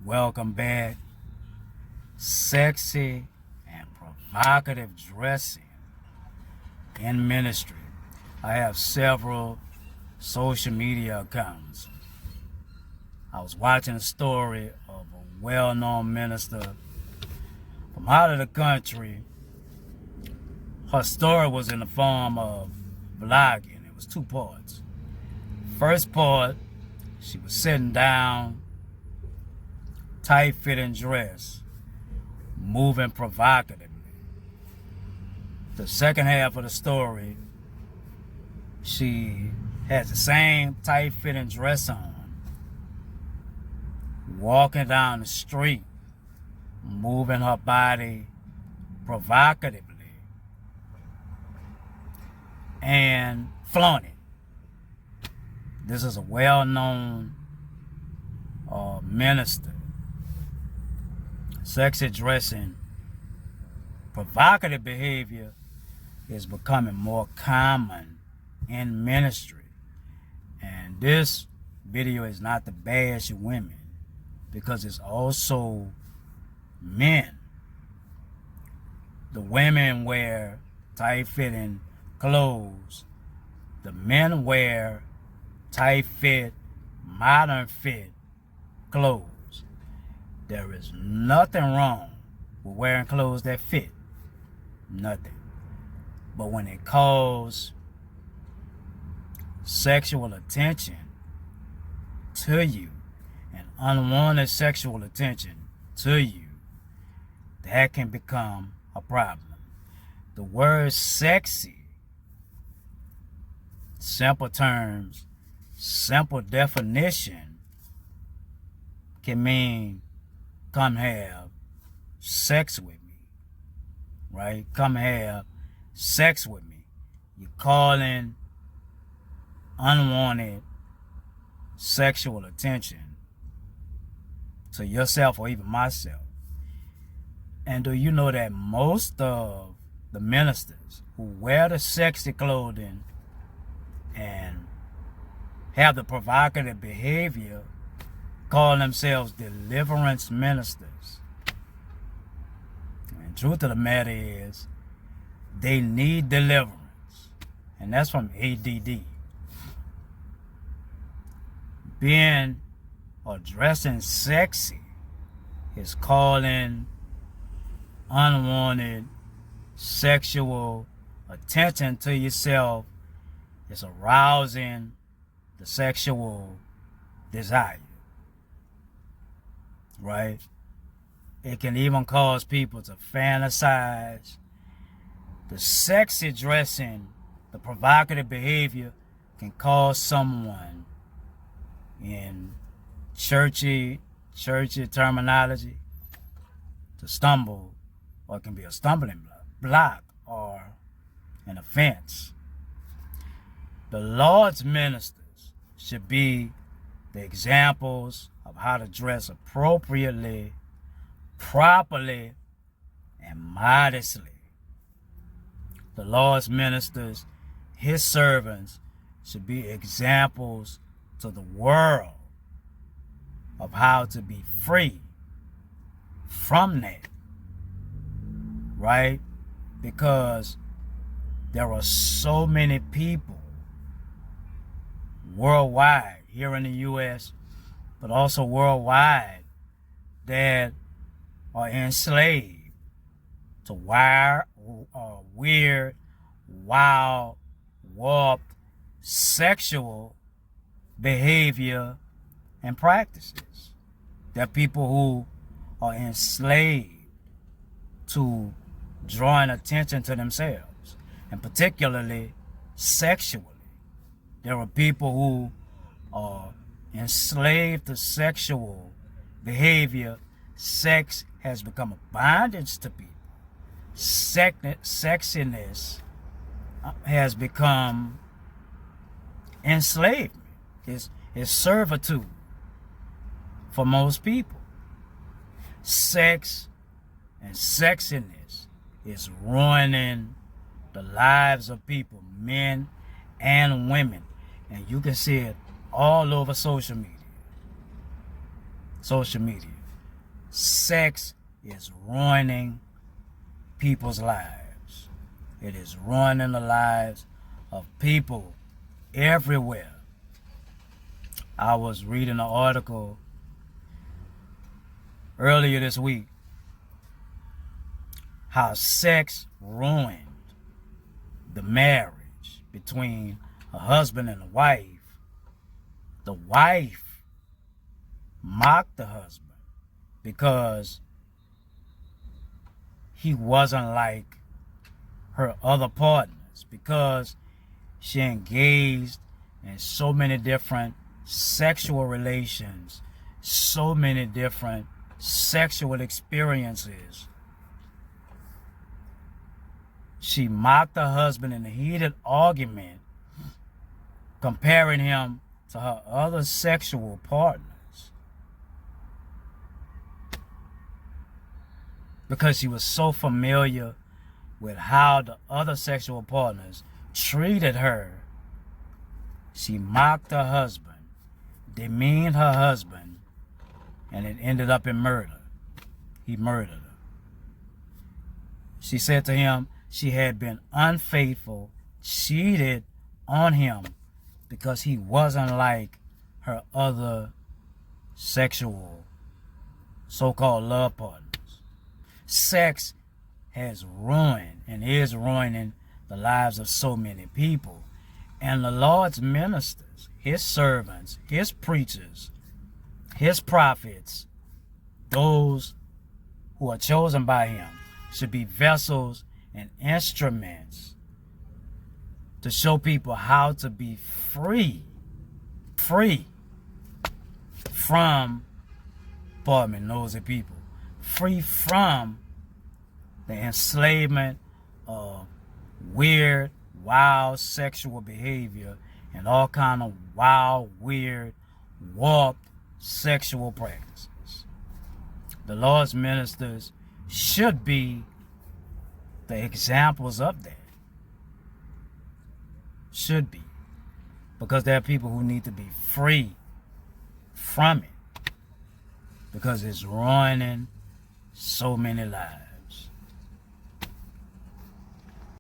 Welcome back. Sexy and provocative dressing in ministry. I have several social media accounts. I was watching a story of a well-known minister from out of the country. Her story was in the form of vlogging. It was two parts. First part, she was sitting down, tight-fitting dress, moving provocatively. The second half of the story, she has the same tight-fitting dress on, walking down the street, moving her body provocatively and flaunting. This is a well-known minister. Sexy dressing, provocative behavior is becoming more common in ministry. And this video is not to bash women, because it's also men. The women wear tight-fitting clothes. The men wear tight-fit, modern-fit clothes. There is nothing wrong with wearing clothes that fit. Nothing. But when it calls sexual attention to you and unwanted sexual attention to you, that can become a problem. The word sexy, simple terms, simple definition, can mean come have sex with me, right? Come have sex with me. You're calling unwanted sexual attention to yourself or even myself. And do you know that most of the ministers who wear the sexy clothing and have the provocative behavior call themselves deliverance ministers? And the truth of the matter is, they need deliverance. And that's from ADD. Being or dressing sexy is calling unwanted sexual attention to yourself. It's arousing the sexual desire, right? It can even cause people to fantasize. The sexy dressing, the provocative behavior can cause someone, in churchy terminology, to stumble, or it can be a stumbling block or an offense. The Lord's ministers should be the examples of how to dress appropriately, properly, and modestly. The Lord's ministers, his servants, should be examples to the world of how to be free from that, right? Because there are so many people worldwide, here in the U.S., but also worldwide, that are enslaved to weird, wild, warped, sexual behavior and practices. There are people who are enslaved to drawing attention to themselves, and particularly sexually. There are people who are enslaved to sexual behavior. Sex has become a bondage to people. Sexiness has become enslavement. It's servitude for most people. Sex and sexiness is ruining the lives of people, men and women. And you can see it all over social media. Sex is ruining people's lives. It is ruining the lives of people everywhere. I was reading an article earlier this week how sex ruined the marriage between a husband and a wife. The wife mocked the husband because he wasn't like her other partners, because she engaged in so many different sexual relations, so many different sexual experiences. She mocked her husband in a heated argument, comparing him to her other sexual partners, because she was so familiar with how the other sexual partners treated her. She mocked her husband, demeaned her husband, and it ended up in murder. He murdered her. She said to him she had been unfaithful, cheated on him because he wasn't like her other sexual so-called love partners. Sex has ruined and is ruining the lives of so many people. And the Lord's ministers, his servants, his preachers, his prophets, those who are chosen by him, should be vessels and instruments to show people how to be free from, pardon me, nosy people, free from the enslavement of weird, wild sexual behavior and all kind of wild, weird, warped sexual practices. The Lord's ministers should be the examples of that. Should be. Because there are people who need to be free from it, because it's ruining so many lives.